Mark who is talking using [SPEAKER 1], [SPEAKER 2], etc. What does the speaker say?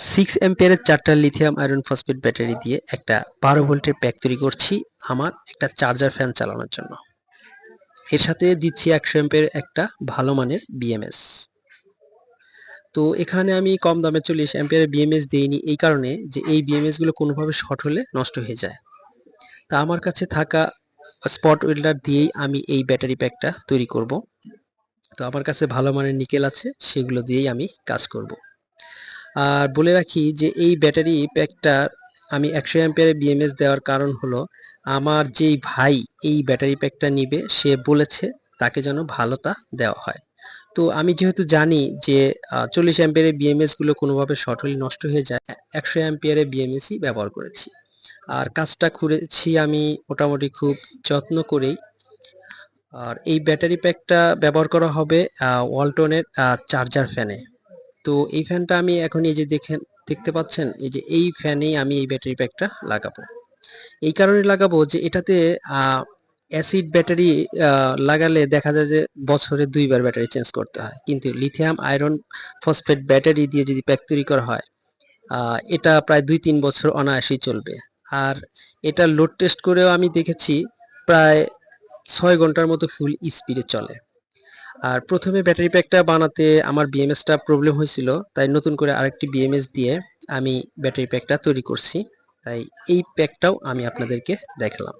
[SPEAKER 1] 6 অ্যাম্পিয়ারের 4টা lithium iron phosphate battery দিয়ে একটা 12 ভোল্টের প্যাক তৈরি করছি আমার একটা চার্জার ফ্যান চালানোর জন্য। এর সাথে দিচ্ছি 100 অ্যাম্পিয়ারের একটা ভালো মানের বিএমএস। তো এখানে আমি কম দামে 40 অ্যাম্পিয়ারের বিএমএস দেইনি এই কারণে যে এই বিএমএস গুলো কোনোভাবে শর্ট হলে নষ্ট হয়ে যায়। তা আমার কাছে থাকা স্পট ওয়েল্ডার দিয়েই আমি এই ব্যাটারি প্যাকটা তৈরি করব। তো আমার কাছে ভালো মানের নিকেল আছে, সেগুলো দিয়েই আমি কাজ করব। আর বলে রাখি যে এই ব্যাটারি প্যাকটা আমি 100 অ্যাম্পিয়ারের বিএমএস দেওয়ার কারণ হলো আমার যেই ভাই এই ব্যাটারি প্যাকটা নিবে সে বলেছে তাকে যেন ভালোটা দেওয়া হয়। তো আমি যেহেতু জানি যে 40 অ্যাম্পিয়ারের বিএমএস গুলো কোনোভাবে শর্ট হলে নষ্ট হয়ে যায়, 100 অ্যাম্পিয়ারের বিএমএসই ব্যবহার করেছি। আর কাজটা করেছি আমি মোটামুটি খুব যত্ন করেই। আর এই ব্যাটারি প্যাকটা ব্যবহার করা হবে ওয়ালটনের চার্জার ফ্যানে। তো এই ফ্যানটা আমি এখন এই যে দেখতে পাচ্ছেন, এই যে এই ফ্যানেই আমি এই ব্যাটারি প্যাকটা লাগাবো। এই কারণে লাগাবো যে এটাতে অ্যাসিড ব্যাটারি লাগালে দেখা যায় যে বছরে 2 বার ব্যাটারি চেঞ্জ করতে হয়, কিন্তু লিথিয়াম আয়রন ফসফেট ব্যাটারি দিয়ে যদি প্যাক তৈরি করা হয় এটা প্রায় 2-3 বছর অনায়াসেই চলবে। আর এটা লোড টেস্ট করেও আমি দেখেছি প্রায় 6 ঘন্টার মতো ফুল স্পিডে চলে। আর প্রথমে ব্যাটারি প্যাকটা বানাতে আমার বিএমএসটা প্রবলেম হয়েছিল, তাই নতুন করে আরেকটি বিএমএস দিয়ে আমি ব্যাটারি প্যাকটা তৈরি করছি। তাই এই প্যাকটাও আমি আপনাদেরকে দেখালাম।